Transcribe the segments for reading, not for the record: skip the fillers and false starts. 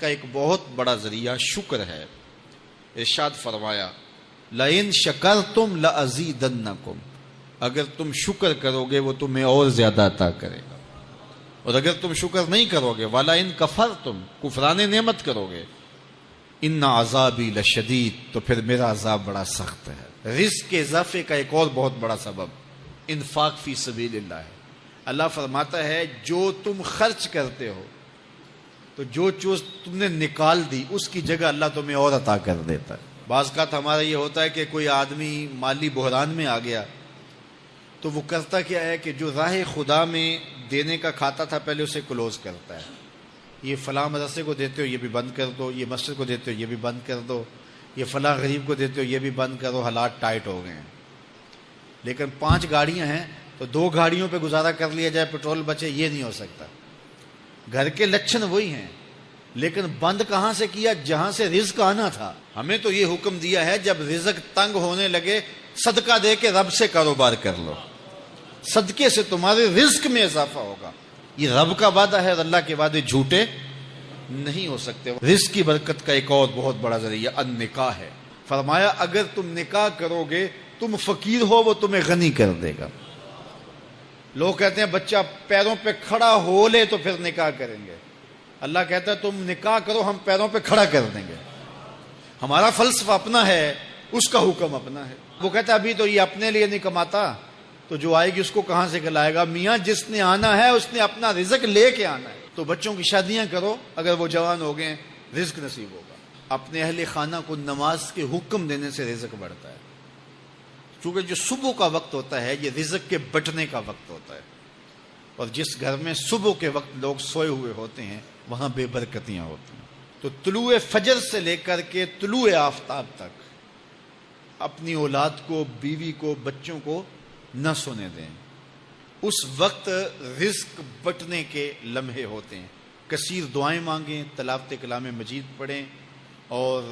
برکت کا ایک بہت بڑا ذریعہ شکر ہے. ارشاد فرمایا لَإِن شَكَرْتُمْ لَأَزِيدَنَّكُمْ، اگر تم شکر کرو گے وہ تمہیں اور زیادہ عطا کرے گا. اور اگر تم شکر نہیں کرو گے وَلَئِن كَفَرْتُمْ، کفران نعمت کرو گے، ان عذابی لشدید، تو پھر میرا عذاب بڑا سخت ہے. رزق کے اضافے کا ایک اور بہت بڑا سبب انفاق فی سبیل اللہ ہے. اللہ فرماتا ہے جو تم خرچ کرتے ہو تو جو چیز تم نے نکال دی اس کی جگہ اللہ تمہیں اور عطا کر دیتا ہے. بعض اوقات ہمارا یہ ہوتا ہے کہ کوئی آدمی مالی بحران میں آ گیا تو وہ کرتا کیا ہے کہ جو راہ خدا میں دینے کا کھاتا تھا پہلے اسے کلوز کرتا ہے. یہ فلاں مدرسے کو دیتے ہو یہ بھی بند کر دو، یہ مسجد کو دیتے ہو یہ بھی بند کر دو، یہ فلاں غریب کو دیتے ہو یہ بھی بند کرو، حالات ٹائٹ ہو گئے ہیں. لیکن 5 گاڑیاں ہیں تو 2 گاڑیوں پہ گزارا کر لیا جائے، پیٹرول بچے، یہ نہیں ہو سکتا. گھر کے لچھن وہی ہیں لیکن بند کہاں سے کیا؟ جہاں سے رزق آنا تھا. ہمیں تو یہ حکم دیا ہے جب رزق تنگ ہونے لگے صدقہ دے کے رب سے کاروبار کر لو، صدقے سے تمہارے رزق میں اضافہ ہوگا. یہ رب کا وعدہ ہے اور اللہ کے وعدے جھوٹے نہیں ہو سکتے. رزق کی برکت کا ایک اور بہت بڑا ذریعہ النکاح ہے. فرمایا اگر تم نکاح کرو گے، تم فقیر ہو وہ تمہیں غنی کر دے گا. لوگ کہتے ہیں بچہ پیروں پہ کھڑا ہو لے تو پھر نکاح کریں گے. اللہ کہتا ہے تم نکاح کرو ہم پیروں پہ کھڑا کر دیں گے. ہمارا فلسفہ اپنا ہے، اس کا حکم اپنا ہے. وہ کہتا ہے ابھی تو یہ اپنے لیے نہیں کماتا تو جو آئے گی اس کو کہاں سے کھلائے گا؟ میاں جس نے آنا ہے اس نے اپنا رزق لے کے آنا ہے. تو بچوں کی شادیاں کرو، اگر وہ جوان ہو گئے رزق نصیب ہوگا. اپنے اہل خانہ کو نماز کے حکم دینے سے رزق بڑھتا ہے. چونکہ جو صبح کا وقت ہوتا ہے یہ رزق کے بٹنے کا وقت ہوتا ہے، اور جس گھر میں صبح کے وقت لوگ سوئے ہوئے ہوتے ہیں وہاں بے برکتیاں ہوتی ہیں. تو طلوع فجر سے لے کر کے طلوع آفتاب تک اپنی اولاد کو، بیوی کو، بچوں کو نہ سونے دیں. اس وقت رزق بٹنے کے لمحے ہوتے ہیں. کثیر دعائیں مانگیں، تلاوت کلام مجید پڑھیں، اور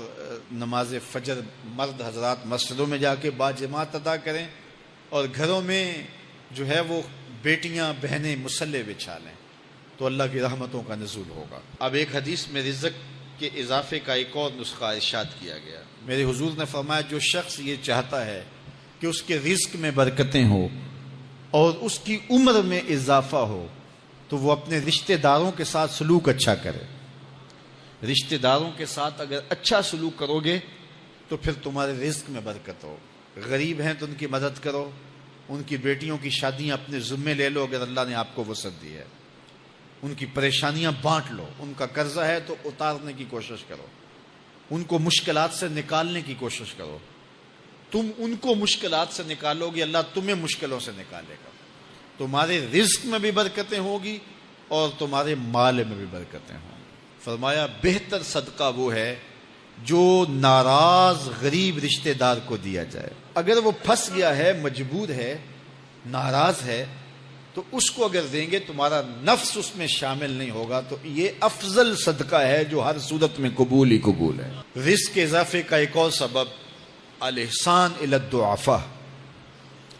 نماز فجر مرد حضرات مسجدوں میں جا کے باجماعت ادا کریں، اور گھروں میں جو ہے وہ بیٹیاں بہنیں مصلے بچھا لیں تو اللہ کی رحمتوں کا نزول ہوگا. اب ایک حدیث میں رزق کے اضافے کا ایک اور نسخہ ارشاد کیا گیا. میرے حضور نے فرمایا جو شخص یہ چاہتا ہے کہ اس کے رزق میں برکتیں ہو اور اس کی عمر میں اضافہ ہو تو وہ اپنے رشتہ داروں کے ساتھ سلوک اچھا کرے. رشتہ داروں کے ساتھ اگر اچھا سلوک کرو گے تو پھر تمہارے رزق میں برکت ہو. غریب ہیں تو ان کی مدد کرو، ان کی بیٹیوں کی شادیاں اپنے ذمے لے لو اگر اللہ نے آپ کو وسعت دی ہے. ان کی پریشانیاں بانٹ لو، ان کا قرضہ ہے تو اتارنے کی کوشش کرو، ان کو مشکلات سے نکالنے کی کوشش کرو. تم ان کو مشکلات سے نکالو گے اللہ تمہیں مشکلوں سے نکالے گا. تمہارے رزق میں بھی برکتیں ہوگی اور تمہارے مال میں بھی برکتیں ہوں. فرمایا بہتر صدقہ وہ ہے جو ناراض غریب رشتہ دار کو دیا جائے. اگر وہ پھنس گیا ہے، مجبور ہے، ناراض ہے، تو اس کو اگر دیں گے تمہارا نفس اس میں شامل نہیں ہوگا. تو یہ افضل صدقہ ہے جو ہر صورت میں قبول ہی قبول ہے. رزق کے اضافے کا ایک اور سبب الاحسان الی الضعفاء،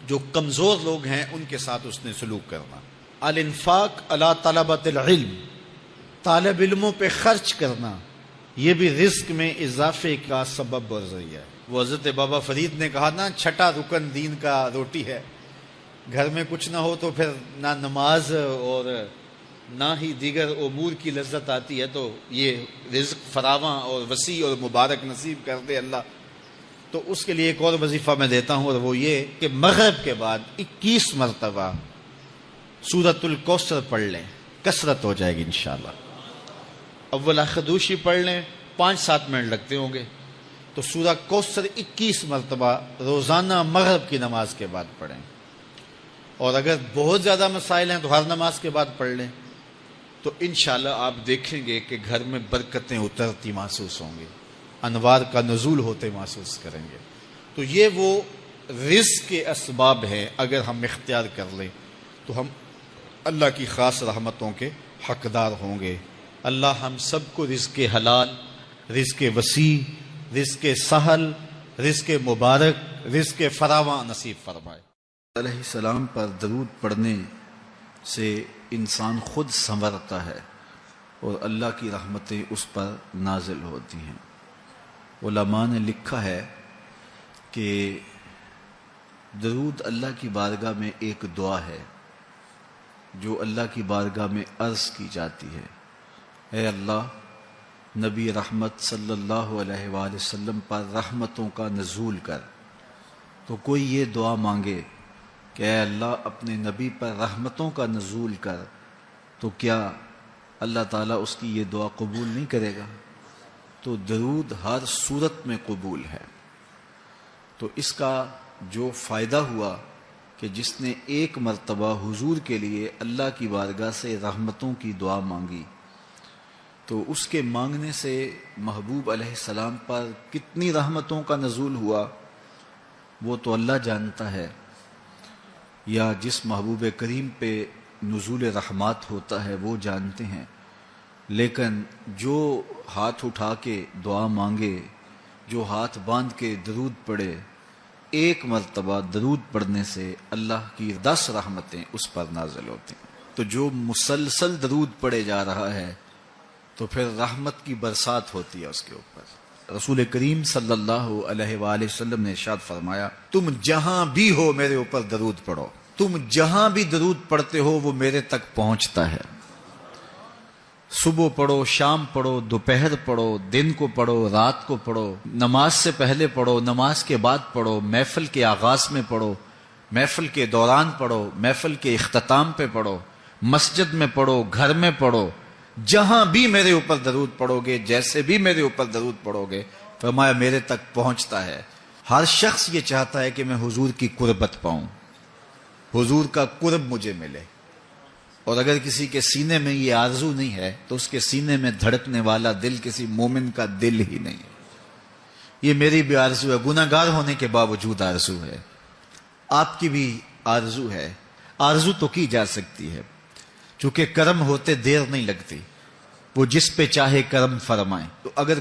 جو کمزور لوگ ہیں ان کے ساتھ اس نے سلوک کرنا. الانفاق علی طلبۃ العلم، طالب علموں پہ خرچ کرنا، یہ بھی رزق میں اضافے کا سبب اور ذریعہ ہے. وہ حضرت بابا فرید نے کہا نا 6واں رکن دین کا روٹی ہے. گھر میں کچھ نہ ہو تو پھر نہ نماز اور نہ ہی دیگر امور کی لذت آتی ہے. تو یہ رزق فراواں اور وسیع اور مبارک نصیب کر دے اللہ. تو اس کے لیے ایک اور وظیفہ میں دیتا ہوں، اور وہ یہ کہ مغرب کے بعد 21 مرتبہ سورۃ الکوثر پڑھ لیں، کثرت ہو جائے گی انشاءاللہ. اول خدوشی پڑھ لیں، 5-7 منٹ لگتے ہوں گے. تو سورہ کوثر 21 مرتبہ روزانہ مغرب کی نماز کے بعد پڑھیں. اور اگر بہت زیادہ مسائل ہیں تو ہر نماز کے بعد پڑھ لیں. تو انشاءاللہ آپ دیکھیں گے کہ گھر میں برکتیں اترتی محسوس ہوں گی، انوار کا نزول ہوتے محسوس کریں گے. تو یہ وہ رزق کے اسباب ہیں، اگر ہم اختیار کر لیں تو ہم اللہ کی خاص رحمتوں کے حقدار ہوں گے. اللہ ہم سب کو رزق حلال، رزق وسیع، رزق سہل، رزق مبارک، رزق فراواں نصیب فرمائے. علیہ السلام پر درود پڑھنے سے انسان خود سنورتا ہے اور اللہ کی رحمتیں اس پر نازل ہوتی ہیں۔ علماء نے لکھا ہے کہ درود اللہ کی بارگاہ میں ایک دعا ہے جو اللہ کی بارگاہ میں عرض کی جاتی ہے، اے اللہ نبی رحمت صلی اللہ علیہ وآلہ وسلم پر رحمتوں کا نزول کر۔ تو کوئی یہ دعا مانگے کہ اے اللہ اپنے نبی پر رحمتوں کا نزول کر، تو کیا اللہ تعالیٰ اس کی یہ دعا قبول نہیں کرے گا؟ تو درود ہر صورت میں قبول ہے۔ تو اس کا جو فائدہ ہوا کہ جس نے ایک مرتبہ حضور کے لیے اللہ کی بارگاہ سے رحمتوں کی دعا مانگی، تو اس کے مانگنے سے محبوب علیہ السلام پر کتنی رحمتوں کا نزول ہوا وہ تو اللہ جانتا ہے، یا جس محبوب کریم پہ نزول رحمات ہوتا ہے وہ جانتے ہیں، لیکن جو ہاتھ اٹھا کے دعا مانگے، جو ہاتھ باندھ کے درود پڑھے، ایک مرتبہ درود پڑھنے سے اللہ کی 10 رحمتیں اس پر نازل ہوتی ہیں۔ تو جو مسلسل درود پڑھے جا رہا ہے تو پھر رحمت کی برسات ہوتی ہے اس کے اوپر۔ رسول کریم صلی اللہ علیہ وآلہ وسلم نے ارشاد فرمایا، تم جہاں بھی ہو میرے اوپر درود پڑھو، تم جہاں بھی درود پڑھتے ہو وہ میرے تک پہنچتا ہے۔ صبح پڑھو، شام پڑھو، دوپہر پڑھو، دن کو پڑھو، رات کو پڑھو، نماز سے پہلے پڑھو، نماز کے بعد پڑھو، محفل کے آغاز میں پڑھو، محفل کے دوران پڑھو، محفل کے اختتام پہ پڑھو، مسجد میں پڑھو، گھر میں پڑھو، جہاں بھی میرے اوپر درود پڑھو گے، جیسے بھی میرے اوپر درود پڑھو گے، فرمایا میرے تک پہنچتا ہے۔ ہر شخص یہ چاہتا ہے کہ میں حضور کی قربت پاؤں، حضور کا قرب مجھے ملے، اور اگر کسی کے سینے میں یہ آرزو نہیں ہے تو اس کے سینے میں دھڑکنے والا دل کسی مومن کا دل ہی نہیں ہے۔ یہ میری بھی آرزو ہے، گناہ گار ہونے کے باوجود آرزو ہے، آپ کی بھی آرزو ہے، آرزو تو کی جا سکتی ہے، چونکہ کرم ہوتے دیر نہیں لگتی، وہ جس پہ چاہے کرم فرمائیں۔ تو اگر